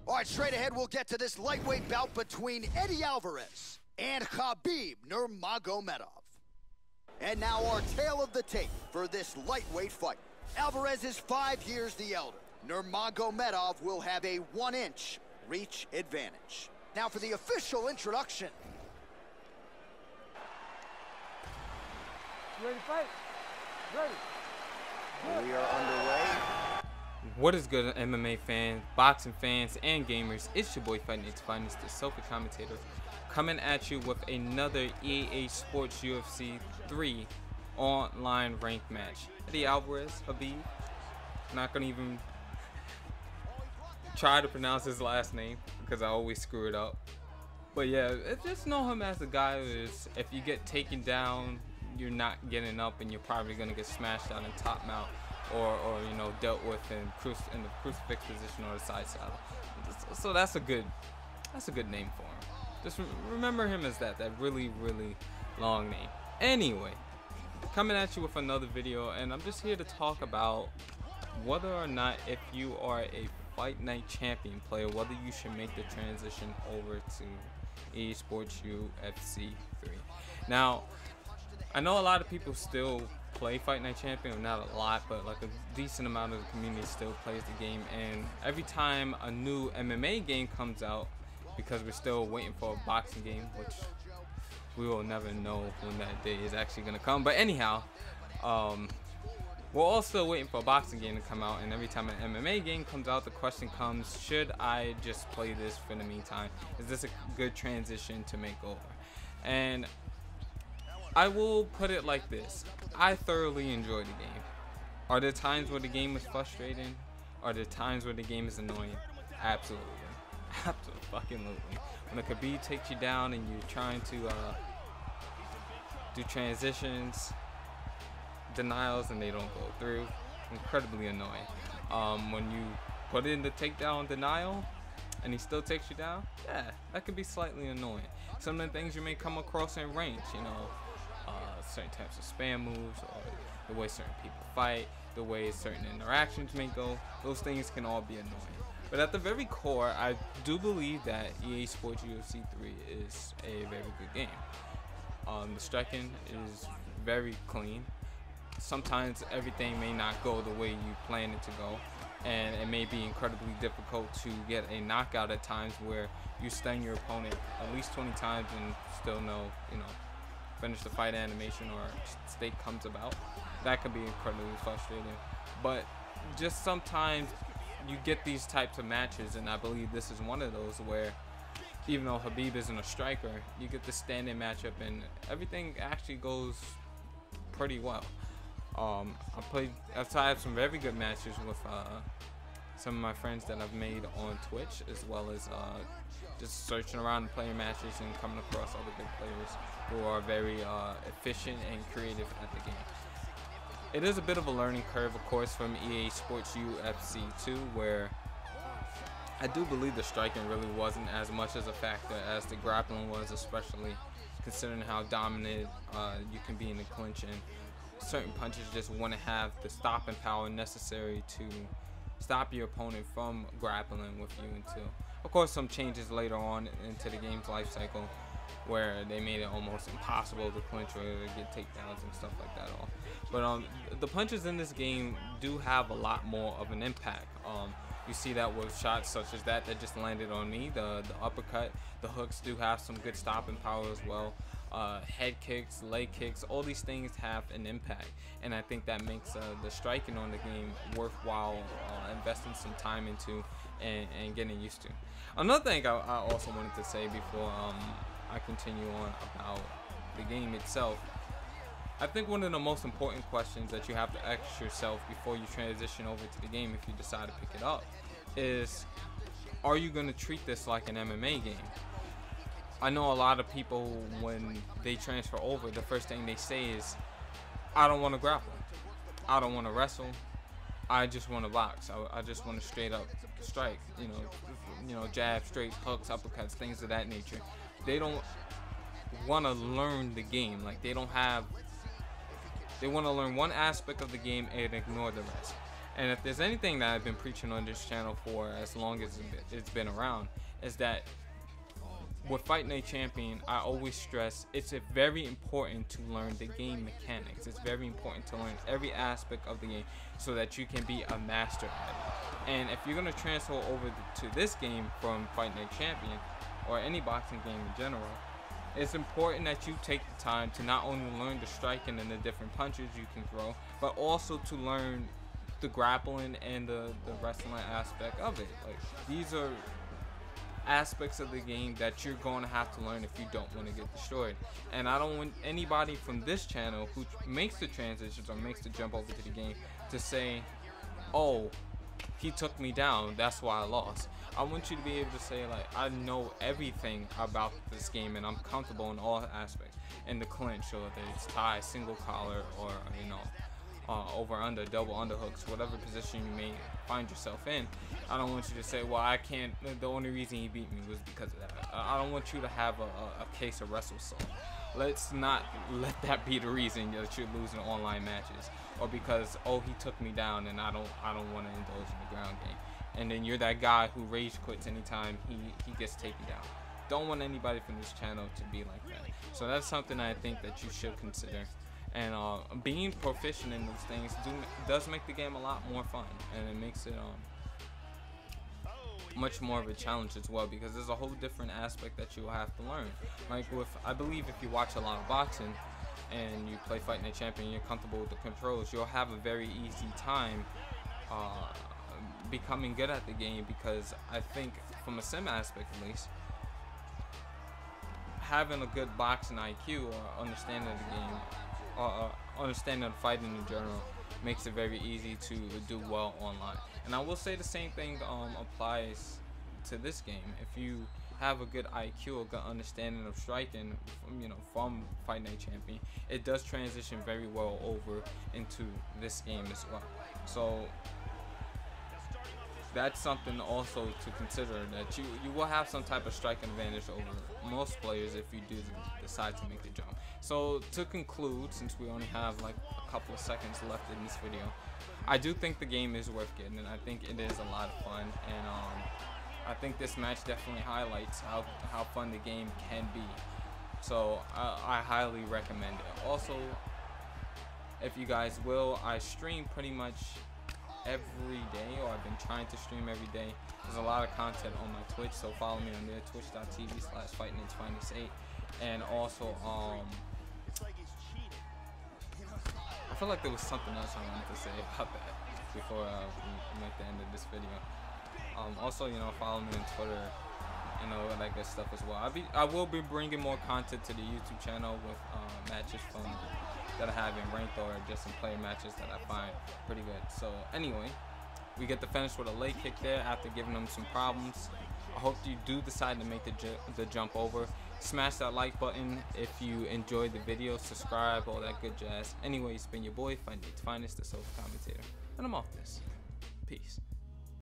All right, straight ahead, we'll get to this lightweight bout between Eddie Alvarez and Khabib Nurmagomedov. And now our tale of the tape for this lightweight fight. Alvarez is 5 years the elder. Nurmagomedov will have a 1-inch reach advantage. Now for the official introduction. Ready to fight? Ready. We are underway. What is good, MMA fans, boxing fans, and gamers? It's your boy Fight Nate's Finest, the Sofa Commentator, coming at you with another EA Sports UFC 3 online ranked match. Eddie Alvarez, Khabib. Not gonna even try to pronounce his last name because I always screw it up. But yeah, just know him as a guy who is, if you get taken down, you're not getting up, and you're probably gonna get smashed out in top mount. Or you know, dealt with in the crucifix position or the side saddle. So that's a good name for him. Just remember him as that really long name. Anyway, coming at you with another video, and I'm just here to talk about whether or not, if you are a Fight Night champion player, whether you should make the transition over to EA Sports UFC 3. Now, I know a lot of people still play Fight Night Champion, or not a lot, but like a decent amount of the community still plays the game. And every time a new MMA game comes out, because we're still waiting for a boxing game, which we will never know when that day is actually gonna come. But anyhow, we're all still waiting for a boxing game to come out, and every time an MMA game comes out, the question comes, should I just play this for the meantime? Is this a good transition to make over? And I will put it like this. I thoroughly enjoy the game. Are there times where the game is frustrating? Are there times where the game is annoying? Absolutely. Absolutely. When a Khabib takes you down and you're trying to do transitions, denials, and they don't go through, incredibly annoying. When you put in the takedown denial and he still takes you down, yeah, that can be slightly annoying. Some of the things you may come across in range, you know, certain types of spam moves, or the way certain people fight, the way certain interactions may go, those things can all be annoying. But at the very core, I do believe that EA Sports UFC 3 is a very good game. The striking is very clean. Sometimes everything may not go the way you plan it to go, and it may be incredibly difficult to get a knockout at times where you stun your opponent at least 20 times and still know, you know, finish the fight animation or state comes about. That could be incredibly frustrating. But just sometimes you get these types of matches, and I believe this is one of those where, even though Khabib isn't a striker, you get the stand-in matchup and everything actually goes pretty well. I've had some very good matches with some of my friends that I've made on Twitch, as well as just searching around the player matches and coming across other good players who are very efficient and creative at the game. It is a bit of a learning curve, of course, from EA Sports UFC 2, where I do believe the striking really wasn't as much as a factor as the grappling was, especially considering how dominant you can be in the clinch, and certain punches just want to have the stopping power necessary to stop your opponent from grappling with you until, of course, some changes later on into the game's life cycle where they made it almost impossible to clinch or to get takedowns and stuff like that all. But the punches in this game do have a lot more of an impact. You see that with shots such as that just landed on me, the uppercut, the hooks do have some good stopping power as well. Head kicks, leg kicks, all these things have an impact, and I think that makes the striking on the game worthwhile investing some time into and getting used to. Another thing I also wanted to say before I continue on about the game itself, I think one of the most important questions that you have to ask yourself before you transition over to the game, if you decide to pick it up, is, are you going to treat this like an MMA game? I know a lot of people, when they transfer over, the first thing they say is, I don't want to grapple, I don't want to wrestle, I just want to box, I just want to straight up strike, you know, jab, straight hooks, uppercuts, things of that nature. They don't want to learn the game. Like, they want to learn one aspect of the game and ignore the rest. And if there's anything that I've been preaching on this channel for as long as it's been around, is that with Fight Night Champion, I always stress it's very important to learn the game mechanics. It's very important to learn every aspect of the game so that you can be a master at it. And if you're going to transfer over to this game from Fight Night Champion, or any boxing game in general, it's important that you take the time to not only learn the striking and the different punches you can throw, but also to learn the grappling and the wrestling aspect of it. Like, these are aspects of the game that you're going to have to learn if you don't want to get destroyed. And I don't want anybody from this channel who makes the transitions or makes the jump over to the game to say, oh, he took me down, that's why I lost. I want you to be able to say, like, I know everything about this game and I'm comfortable in all aspects. In the clinch, or whether it's tie, single collar, or, you know, over under, double underhooks, whatever position you may find yourself in. I don't want you to say, well, I can't, the only reason he beat me was because of that. I don't want you to have a case of wrestle soul. Let's not let that be the reason that you're losing online matches, or because, oh, he took me down and I don't want to indulge in the ground game. And then you're that guy who rage quits anytime he gets taken down. Don't want anybody from this channel to be like that. So that's something I think that you should consider. And being proficient in those things does make the game a lot more fun, and it makes it much more of a challenge as well, because there's a whole different aspect that you will have to learn. Like, I believe if you watch a lot of boxing and you play Fight Night Champion, you're comfortable with the controls, you'll have a very easy time becoming good at the game, because I think from a sim aspect at least, having a good boxing IQ or understanding of the game, understanding of fighting in general, makes it very easy to do well online. And I will say the same thing applies to this game. If you have a good IQ, a good understanding of striking, from Fight Night Champion, it does transition very well over into this game as well. So that's something also to consider, that you will have some type of striking advantage over most players if you do decide to make the jump. So to conclude, since we only have like a couple of seconds left in this video, I do think the game is worth getting, and I think it is a lot of fun. And I think this match definitely highlights how fun the game can be. So I highly recommend it. Also, if you guys will, I stream pretty much every day, or I've been trying to stream every day. There's a lot of content on my Twitch, so follow me on there, twitch.tv/FightNights_. And also, I feel like there was something else I wanted to say about that before we make the end of this video. Also, follow me on Twitter, all that good stuff as well. I will be bringing more content to the YouTube channel with matches that I have in ranked, or just some player matches that I find pretty good. So anyway, we get to finish with a leg kick there after giving them some problems. I hope you do decide to make the jump over. Smash that like button if you enjoyed the video. Subscribe, all that good jazz. Anyway, it's been your boy, Fight Night's Finest, the social commentator, and I'm off this. Peace.